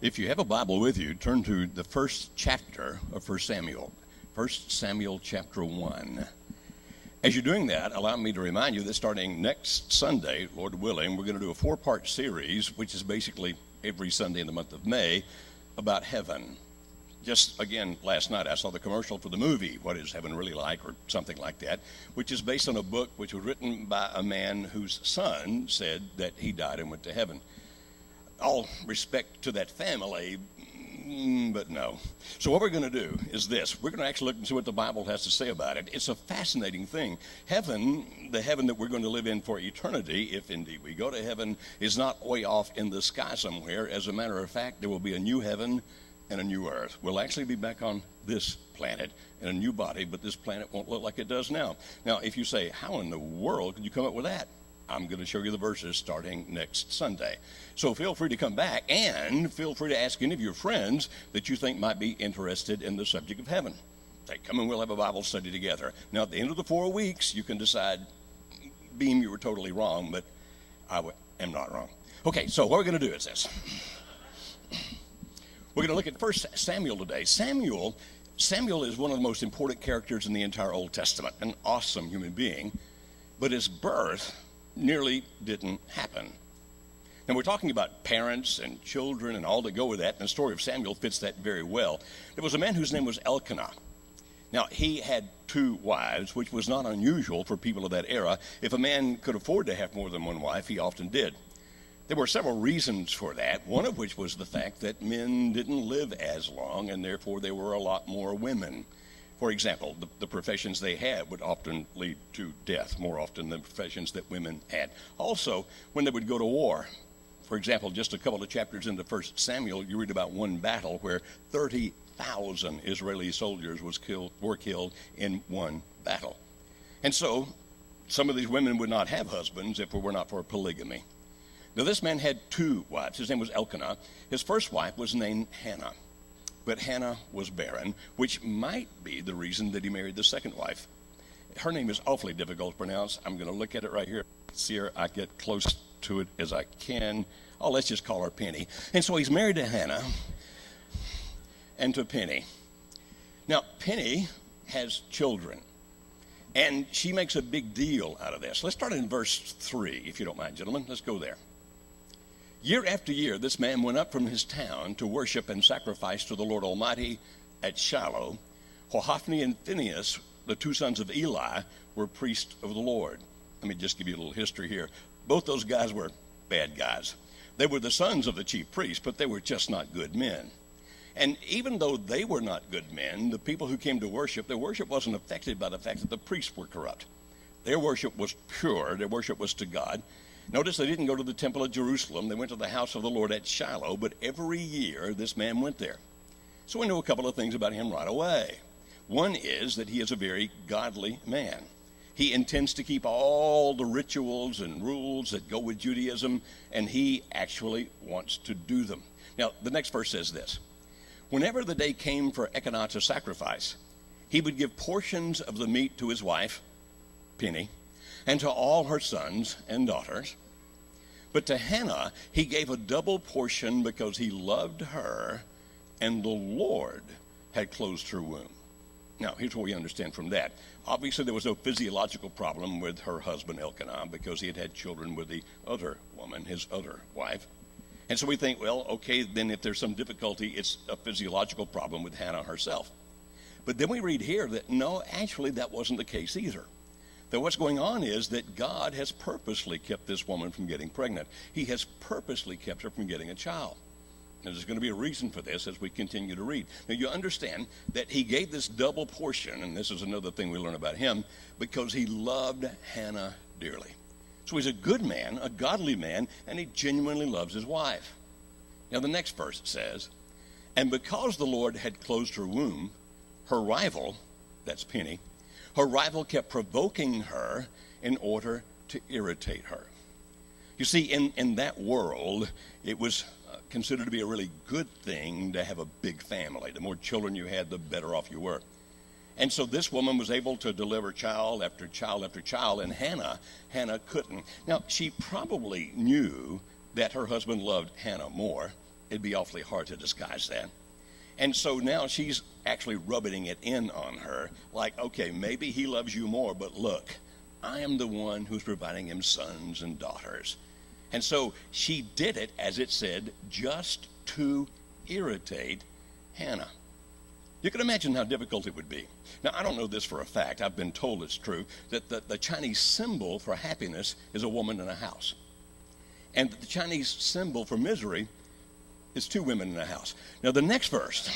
If you have a Bible with you, turn to the first chapter of 1 Samuel. 1 Samuel chapter 1. As you're doing that, allow me to remind you that starting next Sunday, Lord willing, we're going to do a 4-part series, which is basically every Sunday in the month of May, about heaven. Just, again, last night I saw the commercial for the movie, What is Heaven Really Like, or something like that, which is based on a book which was written by a man whose son said that he died and went to heaven. All respect to that family, but no. So what we're going to do is this. We're going to actually look and see what the Bible has to say about it. It's a fascinating thing. Heaven, the heaven that we're going to live in for eternity, if indeed we go to heaven, is not way off in the sky somewhere. As a matter of fact, there will be a new heaven and a new earth. We'll actually be back on this planet in a new body, but this planet won't look like it does now. Now, if you say, how in the world could you come up with that? I'm going to show you the verses starting next Sunday. So feel free to come back, and feel free to ask any of your friends that you think might be interested in the subject of heaven. Say, come and we'll have a Bible study together. Now, at the end of the 4 weeks, you can decide, Beam, you were totally wrong, but I am not wrong. Okay, so what we're going to do is this. We're going to look at 1 Samuel today. Samuel is one of the most important characters in the entire Old Testament, an awesome human being, but his birth nearly didn't happen. And we're talking about parents and children and all that go with that, and the story of Samuel fits that very well. There was a man whose name was Elkanah. Now, he had 2 wives, which was not unusual for people of that era. If a man could afford to have more than one wife, he often did. There were several reasons for that, one of which was the fact that men didn't live as long, and therefore there were a lot more women. For example, the professions they had would often lead to death more often than professions that women had. Also, when they would go to war, for example, just a couple of chapters into 1 Samuel, you read about one battle where 30,000 Israeli soldiers were killed in one battle. And so, some of these women would not have husbands if it were not for polygamy. Now, this man had 2 wives. His name was Elkanah. His first wife was named Hannah. But Hannah was barren, which might be the reason that he married the second wife. Her name is awfully difficult to pronounce. I'm going to look at it right here. See her. I get close to it as I can. Oh, let's just call her Penny. And so he's married to Hannah and to Penny. Now, Penny has children, and she makes a big deal out of this. Let's start in verse 3, if you don't mind, gentlemen. Let's go there. Year after year, this man went up from his town to worship and sacrifice to the Lord Almighty at Shiloh, while Hophni and Phinehas, the 2 sons of Eli, were priests of the Lord. Let me just give you a little history here. Both those guys were bad guys. They were the sons of the chief priest, but they were just not good men. And even though they were not good men, the people who came to worship, their worship wasn't affected by the fact that the priests were corrupt. Their worship was pure. Their worship was to God. Notice they didn't go to the temple of Jerusalem. They went to the house of the Lord at Shiloh, but every year this man went there. So we know a couple of things about him right away. One is that he is a very godly man. He intends to keep all the rituals and rules that go with Judaism, and he actually wants to do them. Now, the next verse says this. Whenever the day came for Elkanah to sacrifice, he would give portions of the meat to his wife, Penny, and to all her sons and daughters. But to Hannah, he gave a double portion because he loved her, and the Lord had closed her womb. Now, here's what we understand from that. Obviously, there was no physiological problem with her husband Elkanah because he had had children with the other woman, his other wife. And so we think, well, okay, then if there's some difficulty, it's a physiological problem with Hannah herself. But then we read here that, no, actually, that wasn't the case either. That what's going on is that God has purposely kept this woman from getting pregnant. He has purposely kept her from getting a child. And there's going to be a reason for this as we continue to read. Now, you understand that he gave this double portion, and this is another thing we learn about him, because he loved Hannah dearly. So he's a good man, a godly man, and he genuinely loves his wife. Now, the next verse says, and because the Lord had closed her womb, her rival, that's Penny, her rival kept provoking her in order to irritate her. You see, in that world, it was considered to be a really good thing to have a big family. The more children you had, the better off you were. And so this woman was able to deliver child after child after child, and Hannah couldn't. Now, she probably knew that her husband loved Hannah more, it'd be awfully hard to disguise that. And so now she's actually rubbing it in on her, like, okay, maybe he loves you more, but look, I am the one who's providing him sons and daughters. And so she did it, as it said, just to irritate Hannah. You can imagine how difficult it would be. Now, I don't know this for a fact. I've been told it's true, that the Chinese symbol for happiness is a woman in a house. And the Chinese symbol for misery is two women in a house. Now, the next verse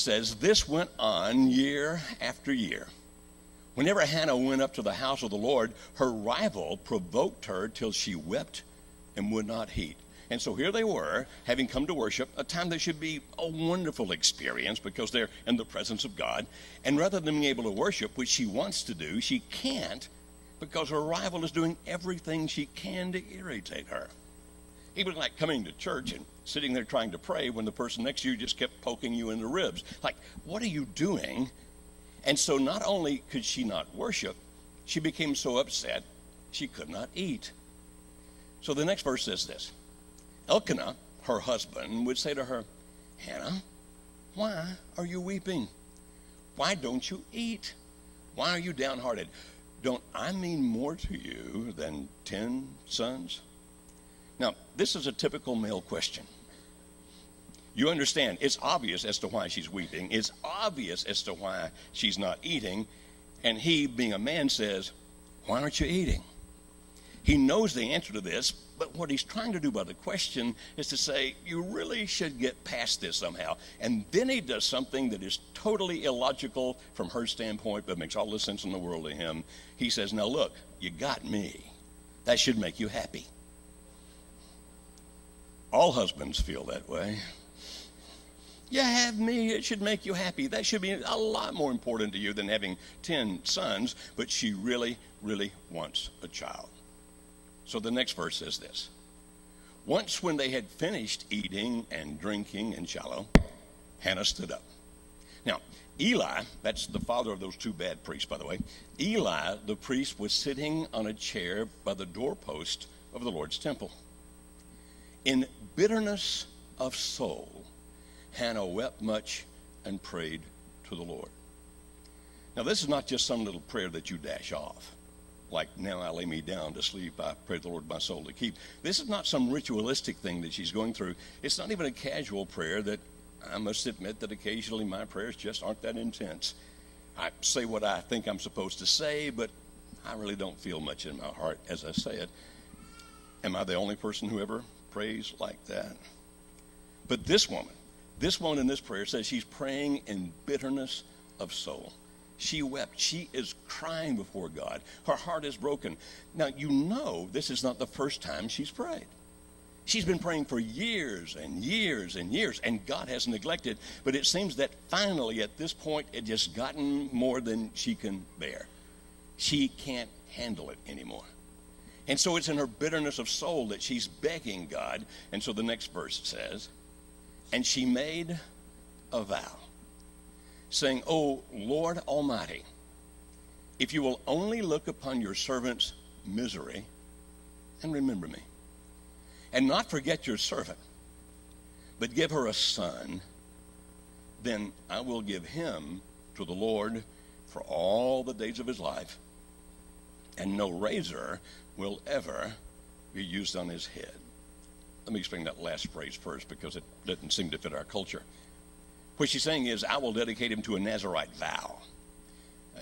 says, this went on year after year. Whenever Hannah went up to the house of the Lord, her rival provoked her till she wept and would not eat. And so here they were, having come to worship, a time that should be a wonderful experience because they're in the presence of God. And rather than being able to worship, which she wants to do, she can't because her rival is doing everything she can to irritate her. Even like coming to church and sitting there trying to pray when the person next to you just kept poking you in the ribs. Like, what are you doing? And so not only could she not worship, she became so upset she could not eat. So the next verse says this. Elkanah, her husband, would say to her, Hannah, why are you weeping? Why don't you eat? Why are you downhearted? Don't I mean more to you than 10 sons? Now, this is a typical male question. You understand, it's obvious as to why she's weeping. It's obvious as to why she's not eating. And he, being a man, says, why aren't you eating? He knows the answer to this, but what he's trying to do by the question is to say, you really should get past this somehow. And then he does something that is totally illogical from her standpoint, but makes all the sense in the world to him. He says, now look, you got me. That should make you happy. All husbands feel that way. You have me, it should make you happy. That should be a lot more important to you than having 10 sons, but she really, really wants a child. So the next verse says this. Once when they had finished eating and drinking in Shiloh, Hannah stood up. Now, Eli, that's the father of those two bad priests, by the way. Eli, the priest, was sitting on a chair by the doorpost of the Lord's temple. In bitterness of soul, Hannah wept much and prayed to the Lord. Now, this is not just some little prayer that you dash off. Like, now I lay me down to sleep, I pray to the Lord my soul to keep. This is not some ritualistic thing that she's going through. It's not even a casual prayer that I must admit that occasionally my prayers just aren't that intense. I say what I think I'm supposed to say, but I really don't feel much in my heart as I say it. Am I the only person who ever prays like that? But this woman in this prayer says she's praying in bitterness of soul. She wept. She is crying before God. Her heart is broken. Now, you know this is not the first time she's prayed. She's been praying for years and years and years, and God has neglected. But it seems that finally at this point it just gotten more than she can bear. She can't handle it anymore. And so it's in her bitterness of soul that she's begging God. And so the next verse says, and she made a vow, saying, O Lord Almighty, if you will only look upon your servant's misery and remember me, and not forget your servant, but give her a son, then I will give him to the Lord for all the days of his life, and no razor will ever be used on his head. Let me explain that last phrase first because it doesn't seem to fit our culture. What she's saying is, I will dedicate him to a Nazirite vow.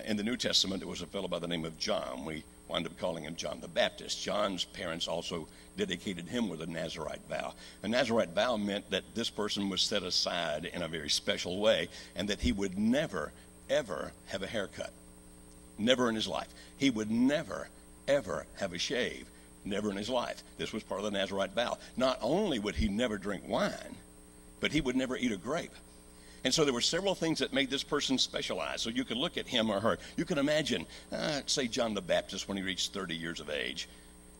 In the New Testament, there was a fellow by the name of John. We wound up calling him John the Baptist. John's parents also dedicated him with a Nazirite vow. A Nazirite vow meant that this person was set aside in a very special way and that he would never, ever have a haircut. Never in his life. He would never, ever have a shave. Never in his life. This was part of the Nazirite vow. Not only would he never drink wine, but he would never eat a grape. And so there were several things that made this person specialized. So you could look at him or her. You can imagine, say John the Baptist when he reached 30 years of age,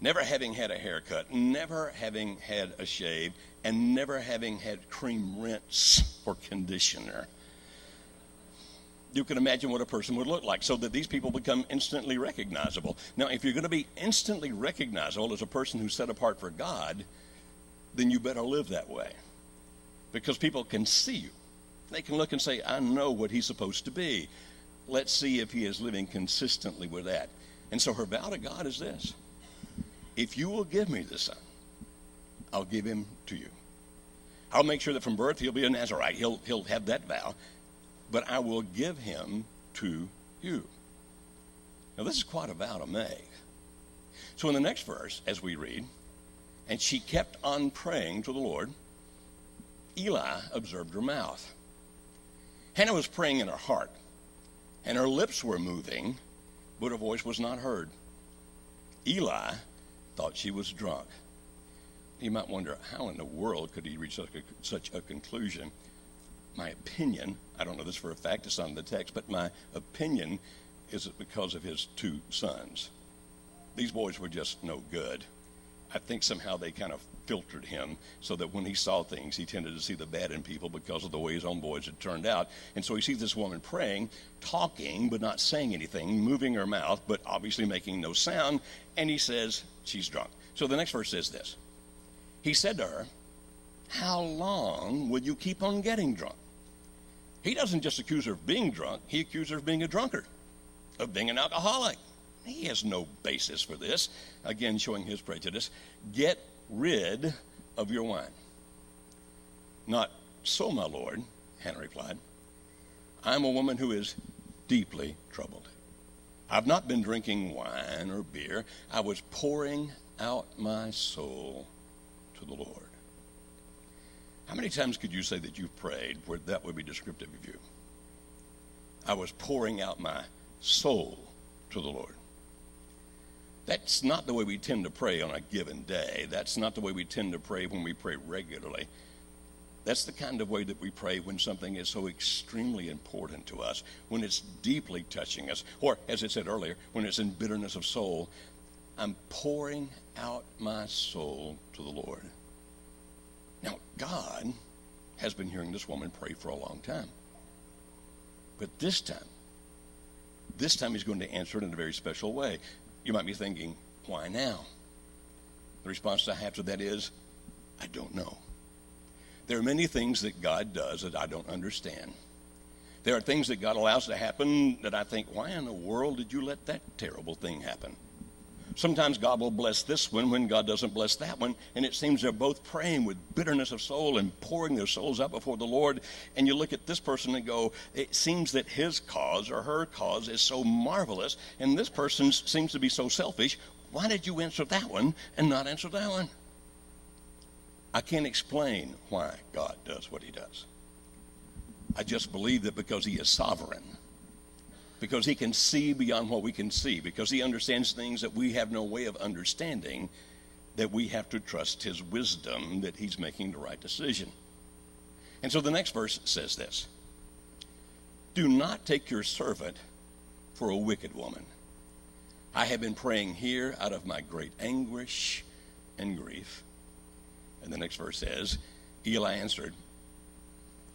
never having had a haircut, never having had a shave, and never having had cream rinse or conditioner. You can imagine what a person would look like so that these people become instantly recognizable. Now, if you're going to be instantly recognizable as a person who's set apart for God, then you better live that way. Because people can see you. They can look and say, I know what he's supposed to be. Let's see if he is living consistently with that. And so her vow to God is this: if you will give me the son, I'll give him to you. I'll make sure that from birth he'll be a Nazarite. He'll have that vow, but I will give him to you. Now this is quite a vow to make. So in the next verse, as we read, and she kept on praying to the Lord, Eli observed her mouth. Hannah was praying in her heart, and her lips were moving, but her voice was not heard. Eli thought she was drunk. You might wonder, how in the world could he reach such a conclusion? My opinion, I don't know this for a fact, it's not in the text, but my opinion is because of his two sons. These boys were just no good. I think somehow they kind of filtered him so that when he saw things, he tended to see the bad in people because of the way his own boys had turned out. And so he sees this woman praying, talking, but not saying anything, moving her mouth, but obviously making no sound. And he says she's drunk. So the next verse says this. He said to her, how long will you keep on getting drunk? He doesn't just accuse her of being drunk. He accuses her of being a drunkard, of being an alcoholic. He has no basis for this. Again, showing his prejudice. Get rid of your wine. Not so, my lord, Hannah replied. I'm a woman who is deeply troubled. I've not been drinking wine or beer. I was pouring out my soul to the Lord. How many times could you say that you've prayed where that would be descriptive of you? I was pouring out my soul to the Lord. That's not the way we tend to pray on a given day. That's not the way we tend to pray when we pray regularly. That's the kind of way that we pray when something is so extremely important to us, when it's deeply touching us, or as it said earlier, when it's in bitterness of soul. I'm pouring out my soul to the Lord. Now, God has been hearing this woman pray for a long time. But this time he's going to answer it in a very special way. You might be thinking, why now? The response I have to that is, I don't know. There are many things that God does that I don't understand. There are things that God allows to happen that I think, why in the world did you let that terrible thing happen? Sometimes God will bless this one when God doesn't bless that one, and it seems they're both praying with bitterness of soul and pouring their souls out before the Lord, and you look at this person and go, it seems that his cause or her cause is so marvelous, and this person seems to be so selfish. Why did you answer that one and not answer that one? I can't explain why God does what he does. I just believe that because he is sovereign, because he can see beyond what we can see, because he understands things that we have no way of understanding, that we have to trust his wisdom that he's making the right decision. And so the next verse says this: do not take your servant for a wicked woman. I have been praying here out of my great anguish and grief. And the next verse says, Eli answered.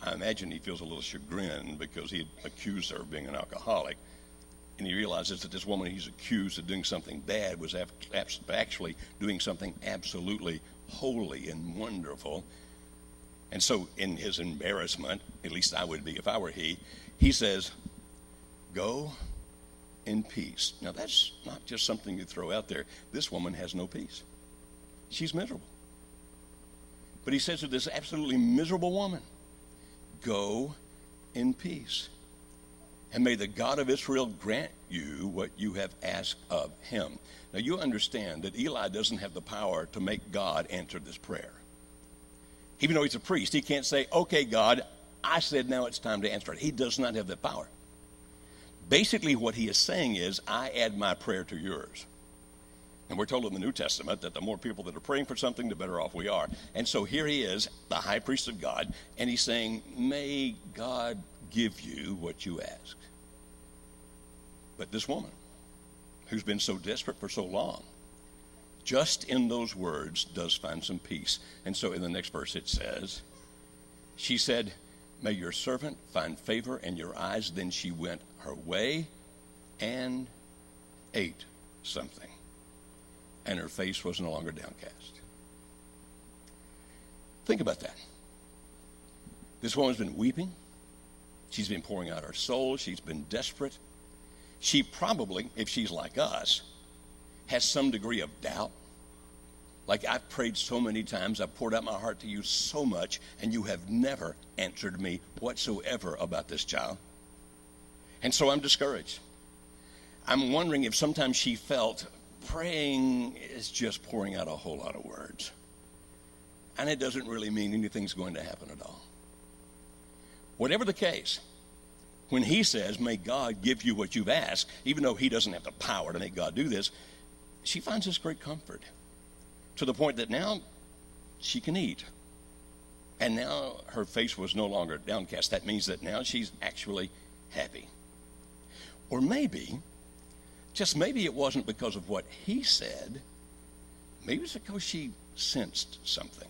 I imagine he feels a little chagrined because he had accused her of being an alcoholic. And he realizes that this woman he's accused of doing something bad was actually doing something absolutely holy and wonderful. And so in his embarrassment, at least I would be if I were he says, go in peace. Now that's not just something you throw out there. This woman has no peace. She's miserable. But he says to this absolutely miserable woman, go in peace. And may the God of Israel grant you what you have asked of him. Now you understand that Eli doesn't have the power to make God answer this prayer. Even though he's a priest, he can't say, okay, God, I said now it's time to answer it. He does not have that power. Basically what he is saying is, I add my prayer to yours. And we're told in the New Testament that the more people that are praying for something, the better off we are. And so here he is, the high priest of God, and he's saying, may God give you what you ask. But this woman, who's been so desperate for so long, just in those words does find some peace. And so in the next verse it says, she said, may your servant find favor in your eyes. Then she went her way and ate something, and her face was no longer downcast. Think about that. This woman's been weeping. She's been pouring out her soul. She's been desperate. She probably, if she's like us, has some degree of doubt. Like, I've prayed so many times, I've poured out my heart to you so much, and you have never answered me whatsoever about this child. And so I'm discouraged. I'm wondering if sometimes she felt praying is just pouring out a whole lot of words. And it doesn't really mean anything's going to happen at all. Whatever the case, when he says, may God give you what you've asked, even though he doesn't have the power to make God do this, she finds this great comfort to the point that now she can eat. And now her face was no longer downcast. That means that now she's actually happy. Or maybe, just maybe it wasn't because of what he said. Maybe it's because she sensed something.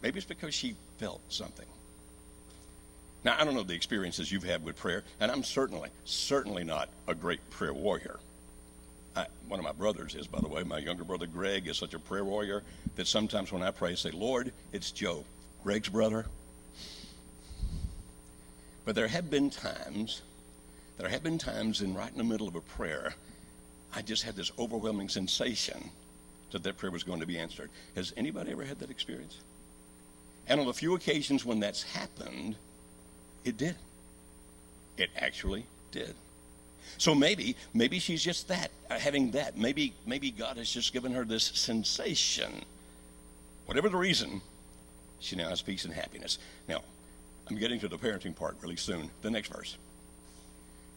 Maybe it's because she felt something. Now, I don't know the experiences you've had with prayer, and I'm certainly not a great prayer warrior. One of my brothers is, by the way. My younger brother, Greg, is such a prayer warrior that sometimes when I pray, I say, Lord, it's Joe, Greg's brother. But there have been times in right in the middle of a prayer, I just had this overwhelming sensation that prayer was going to be answered. Has anybody ever had that experience? And on the few occasions when that's happened, it did. It actually did. So maybe she's just having that. Maybe God has just given her this sensation. Whatever the reason, she now has peace and happiness. Now, I'm getting to the parenting part really soon. The next verse.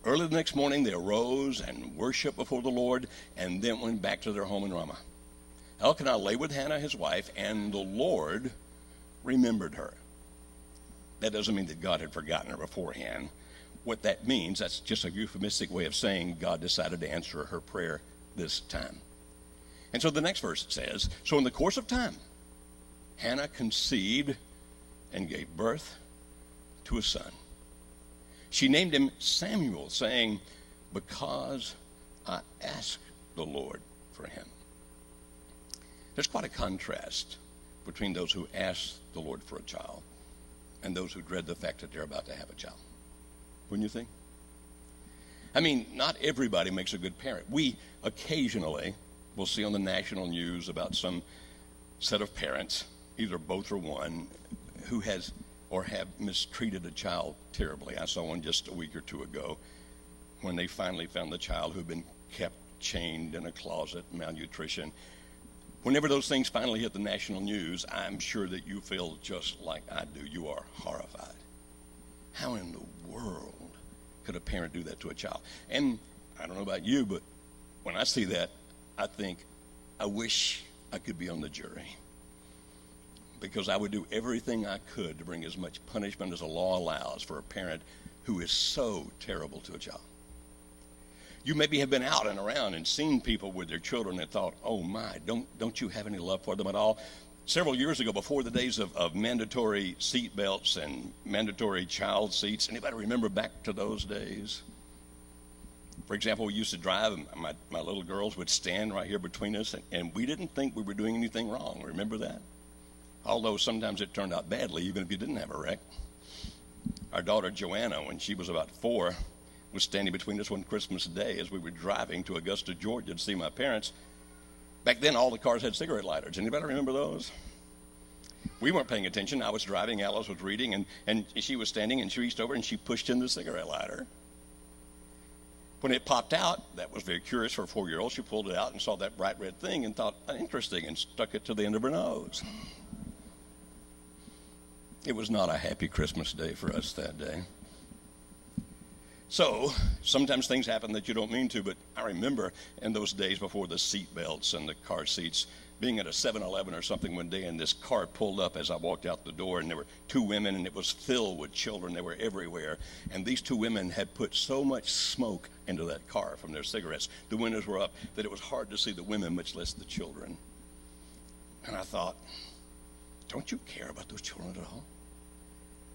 Early the next morning, they arose and worshiped before the Lord, and then went back to their home in Ramah. Elkanah lay with Hannah, his wife, and the Lord remembered her. That doesn't mean that God had forgotten her beforehand. What that means, that's just a euphemistic way of saying God decided to answer her prayer this time. And so the next verse says, so in the course of time, Hannah conceived and gave birth to a son. She named him Samuel, saying, because I asked the Lord for him. There's quite a contrast between those who ask the Lord for a child and those who dread the fact that they're about to have a child. Wouldn't you think? I mean, not everybody makes a good parent. We occasionally will see on the national news about some set of parents, either both or one, who has or have mistreated a child terribly. I saw one just a week or two ago when they finally found the child who had been kept chained in a closet, malnutrition. Whenever those things finally hit the national news, I'm sure that you feel just like I do. You are horrified. How in the world could a parent do that to a child? And I don't know about you, but when I see that, I think, I wish I could be on the jury, because I would do everything I could to bring as much punishment as the law allows for a parent who is so terrible to a child. You maybe have been out and around and seen people with their children and thought, oh my, don't you have any love for them at all? Several years ago, before the days of mandatory seat belts and mandatory child seats, anybody remember back to those days? For example, we used to drive, and my little girls would stand right here between us, and we didn't think we were doing anything wrong. Remember that? Although sometimes it turned out badly, even if you didn't have a wreck. Our daughter Joanna, when she was about 4, was standing between us one Christmas Day as we were driving to Augusta, Georgia to see my parents. Back then, all the cars had cigarette lighters. Anybody remember those? We weren't paying attention. I was driving, Alice was reading, and she was standing, and she reached over and she pushed in the cigarette lighter. When it popped out, that was very curious for a 4-year-old. She pulled it out and saw that bright red thing and thought, interesting, and stuck it to the end of her nose. It was not a happy Christmas day for us that day. So sometimes things happen that you don't mean to, but I remember in those days before the seat belts and the car seats, being at a 7-Eleven or something one day, and this car pulled up as I walked out the door, and there were 2 women, and it was filled with children. They were everywhere, and these 2 women had put so much smoke into that car from their cigarettes, the windows were up, that it was hard to see the women, much less the children. And I thought, don't you care about those children at all?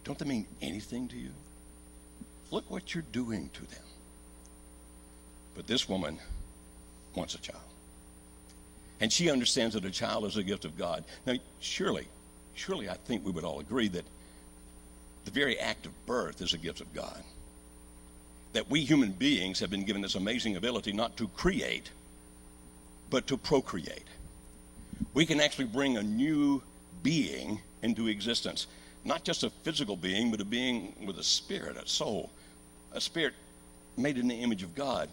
Don't they mean anything to you? Look what you're doing to them. But this woman wants a child. And she understands that a child is a gift of God. Now, surely surely I think we would all agree that the very act of birth is a gift of God. That we human beings have been given this amazing ability not to create, but to procreate. We can actually bring a new being into existence. Not just a physical being, but a being with a spirit, a soul. A spirit made in the image of God.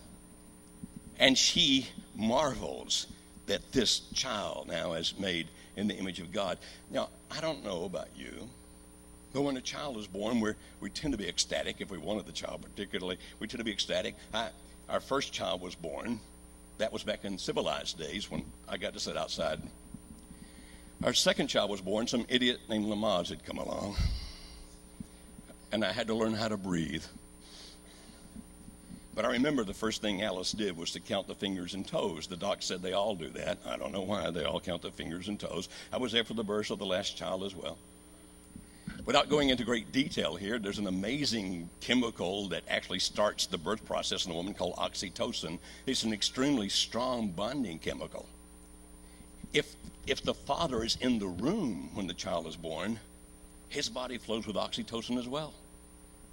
And she marvels that this child now is made in the image of God. Now, I don't know about you, but when a child is born, we tend to be ecstatic. If we wanted the child particularly, we tend to be ecstatic. Our first child was born. That was back in civilized days when I got to sit outside. Our second child was born. Some idiot named Lamaze had come along, and I had to learn how to breathe. But I remember the first thing Alice did was to count the fingers and toes. The doc said they all do that. I don't know why. They all count the fingers and toes. I was there for the birth of the last child as well. Without going into great detail here, there's an amazing chemical that actually starts the birth process in a woman called oxytocin. It's an extremely strong bonding chemical. If the father is in the room when the child is born, his body flows with oxytocin as well.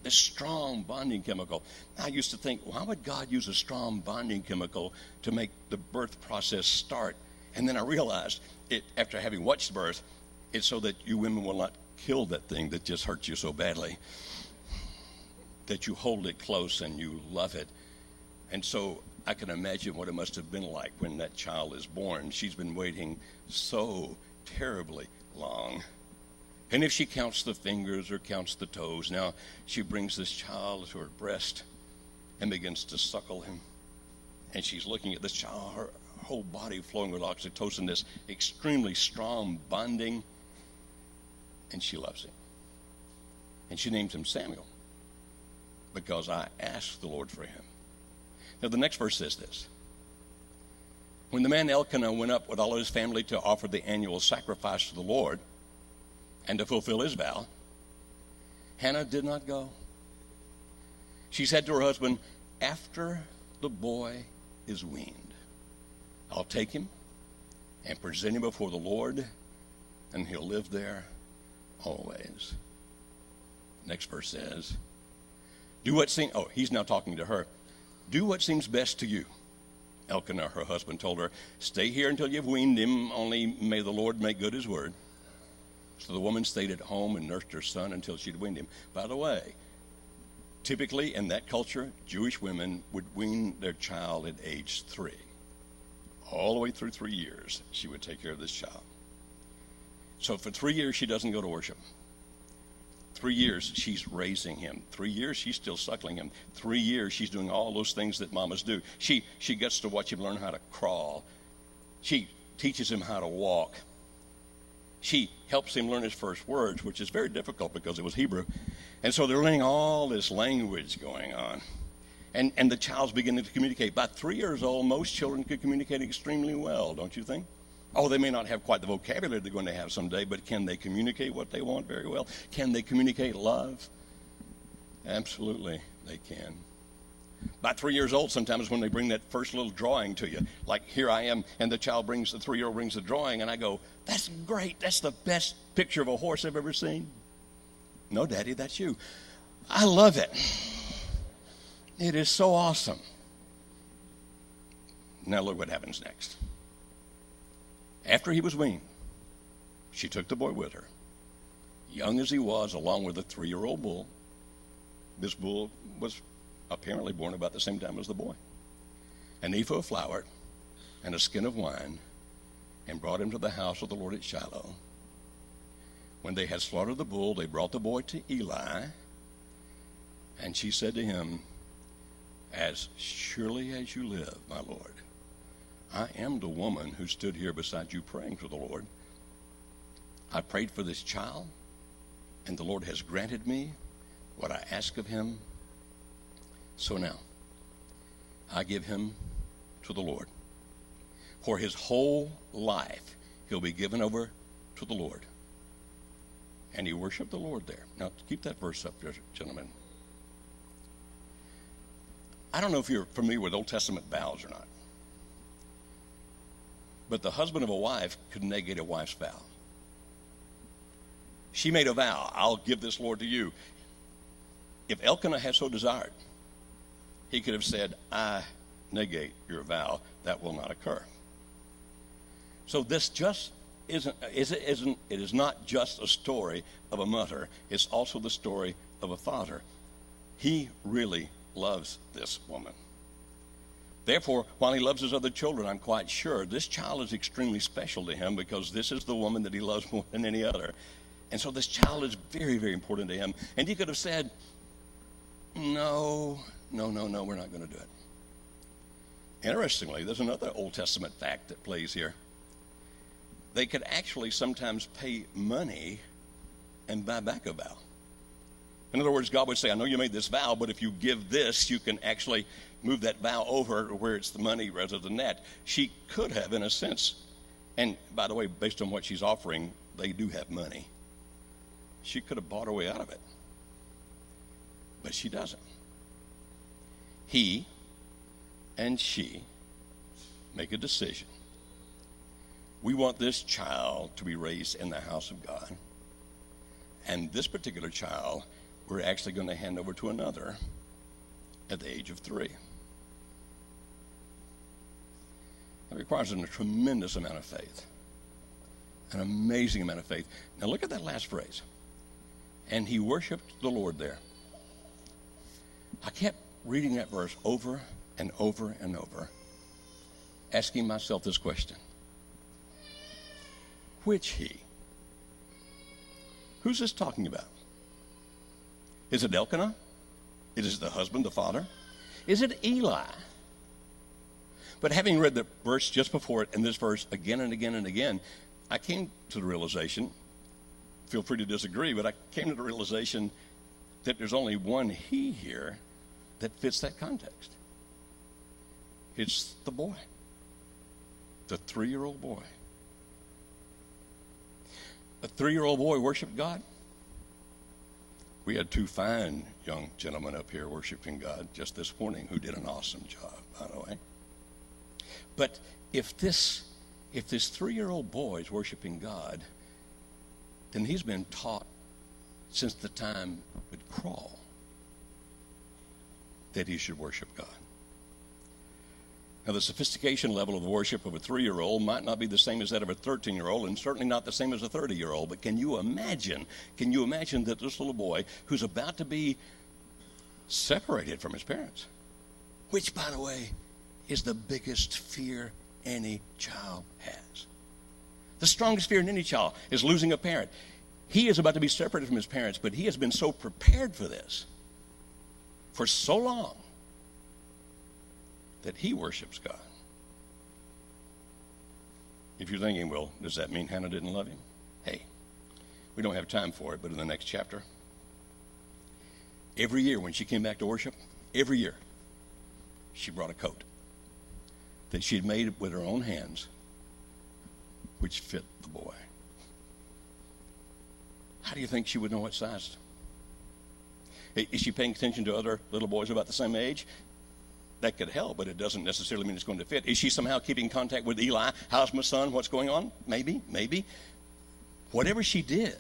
This strong bonding chemical. I used to think, why would God use a strong bonding chemical to make the birth process start? And then I realized, after having watched birth, it's so that you women will not kill that thing that just hurts you so badly, that you hold it close and you love it. And so I can imagine what it must have been like when that child is born. She's been waiting so terribly long. And if she counts the fingers or counts the toes, now she brings this child to her breast and begins to suckle him. And she's looking at this child, her whole body flowing with oxytocin, this extremely strong bonding. And she loves him. And she names him Samuel, because I asked the Lord for him. Now the next verse says this. When the man Elkanah went up with all of his family to offer the annual sacrifice to the Lord and to fulfill his vow, Hannah did not go. She said to her husband, after the boy is weaned, I'll take him and present him before the Lord, and he'll live there always. Next verse says, he's now talking to her. Do what seems best to you. Elkanah, her husband, told her, stay here until you've weaned him, only may the Lord make good his word. So the woman stayed at home and nursed her son until she'd weaned him. By the way, typically in that culture, Jewish women would wean their child at age 3. All the way through 3 years, she would take care of this child. So for 3 years, she doesn't go to worship. 3 years, she's raising him. 3 years, she's still suckling him. 3 years, she's doing all those things that mamas do. She gets to watch him learn how to crawl. She teaches him how to walk. She helps him learn his first words, which is very difficult because it was Hebrew. And so they're learning all this language going on. And the child's beginning to communicate. By 3 years old, most children could communicate extremely well, don't you think? Oh, they may not have quite the vocabulary they're going to have someday, but can they communicate what they want very well? Can they communicate love? Absolutely, they can. By 3 years old, sometimes when they bring that first little drawing to you, like here I am, and the 3-year-old brings the drawing, and I go, that's great, that's the best picture of a horse I've ever seen. No, Daddy, that's you. I love it. It is so awesome. Now look what happens next. After he was weaned, she took the boy with her, young as he was, along with a 3-year-old bull. This bull was apparently born about the same time as the boy. An ephah of flour and a skin of wine, and brought him to the house of the Lord at Shiloh. When they had slaughtered the bull, they brought the boy to Eli, and she said to him, as surely as you live, my Lord, I am the woman who stood here beside you praying to the Lord. I prayed for this child, and the Lord has granted me what I ask of him. So now, I give him to the Lord. For his whole life, he'll be given over to the Lord. And he worshiped the Lord there. Now, keep that verse up there, gentlemen. I don't know if you're familiar with Old Testament vows or not. But the husband of a wife could negate a wife's vow. She made a vow, I'll give this Lord to you. If Elkanah had so desired, he could have said, I negate your vow. That will not occur. So this just it is not just a story of a mother. It's also the story of a father. He really loves this woman. Therefore, while he loves his other children, I'm quite sure this child is extremely special to him because this is the woman that he loves more than any other. And so this child is very, very important to him. And he could have said, no, we're not going to do it. Interestingly, there's another Old Testament fact that plays here. They could actually sometimes pay money and buy back a vow. In other words, God would say, I know you made this vow, but if you give this, you can actually move that vow over to where it's the money rather than that. She could have, in a sense, and by the way, based on what she's offering, they do have money. She could have bought her way out of it. But she doesn't. He and she make a decision. We want this child to be raised in the house of God. And this particular child, we're actually going to hand over to another at the age of 3. That requires a tremendous amount of faith, an amazing amount of faith. Now look at that last phrase. And he worshiped the Lord there. I kept reading that verse over and over and over, asking myself this question. Which he? Who's this talking about? Is it Elkanah? Is it the husband, the father? Is it Eli? But having read the verse just before it and this verse again and again and again, I came to the realization, feel free to disagree, but I came to the realization that there's only one he here that fits that context. It's the boy, the 3-year-old boy. A 3-year-old boy worshiped God. We had 2 fine young gentlemen up here worshiping God just this morning who did an awesome job, by the way. But if this 3-year-old boy is worshiping God, then he's been taught since the time he could crawl that he should worship God. Now, the sophistication level of worship of a 3-year-old might not be the same as that of a 13-year-old, and certainly not the same as a 30-year-old. But can you imagine that this little boy who's about to be separated from his parents, which, by the way, is the biggest fear any child has. The strongest fear in any child is losing a parent. He is about to be separated from his parents, but he has been so prepared for this for so long that he worships God. If you're thinking, well, does that mean Hannah didn't love him? Hey, we don't have time for it, but in the next chapter, every year when she came back to worship, every year, she brought a coat that she had made with her own hands, which fit the boy. How do you think she would know what size? Is she paying attention to other little boys about the same age? That could help, but it doesn't necessarily mean it's going to fit. Is she somehow keeping contact with Eli? How's my son? What's going on? Maybe. Whatever she did,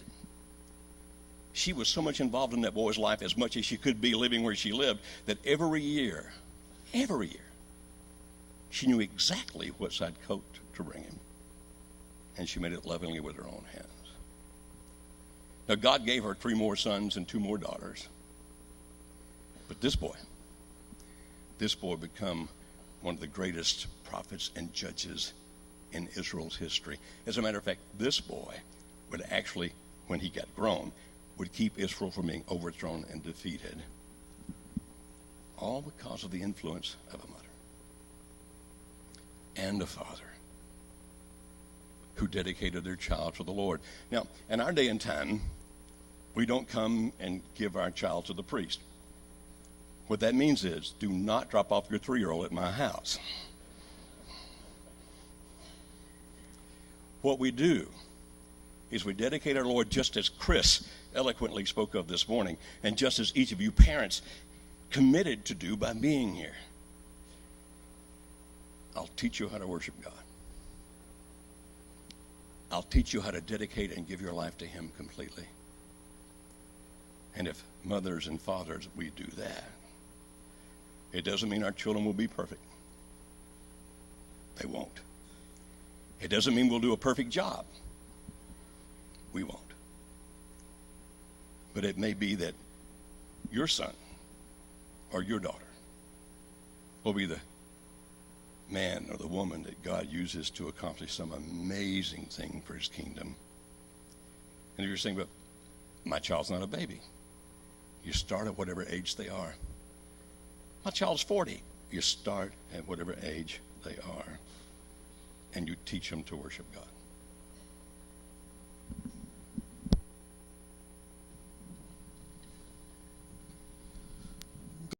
she was so much involved in that boy's life as much as she could be living where she lived, that every year, she knew exactly what side coat to bring him. And she made it lovingly with her own hands. Now, God gave her 3 more sons and 2 more daughters. But this boy became one of the greatest prophets and judges in Israel's history. As a matter of fact, this boy would actually, when he got grown, would keep Israel from being overthrown and defeated. All because of the influence of a mother and a father who dedicated their child to the Lord. Now, in our day and time, we don't come and give our child to the priest. What that means is, do not drop off your 3-year-old at my house. What we do is we dedicate our Lord, just as Chris eloquently spoke of this morning, and just as each of you parents committed to do by being here. I'll teach you how to worship God. I'll teach you how to dedicate and give your life to Him completely. And if mothers and fathers, we do that, it doesn't mean our children will be perfect. They won't. It doesn't mean we'll do a perfect job. We won't. But it may be that your son or your daughter will be the man or the woman that God uses to accomplish some amazing thing for his kingdom. And if you're saying, but my child's not a baby, you start at whatever age they are. My child's 40. You start at whatever age they are, and you teach them to worship God.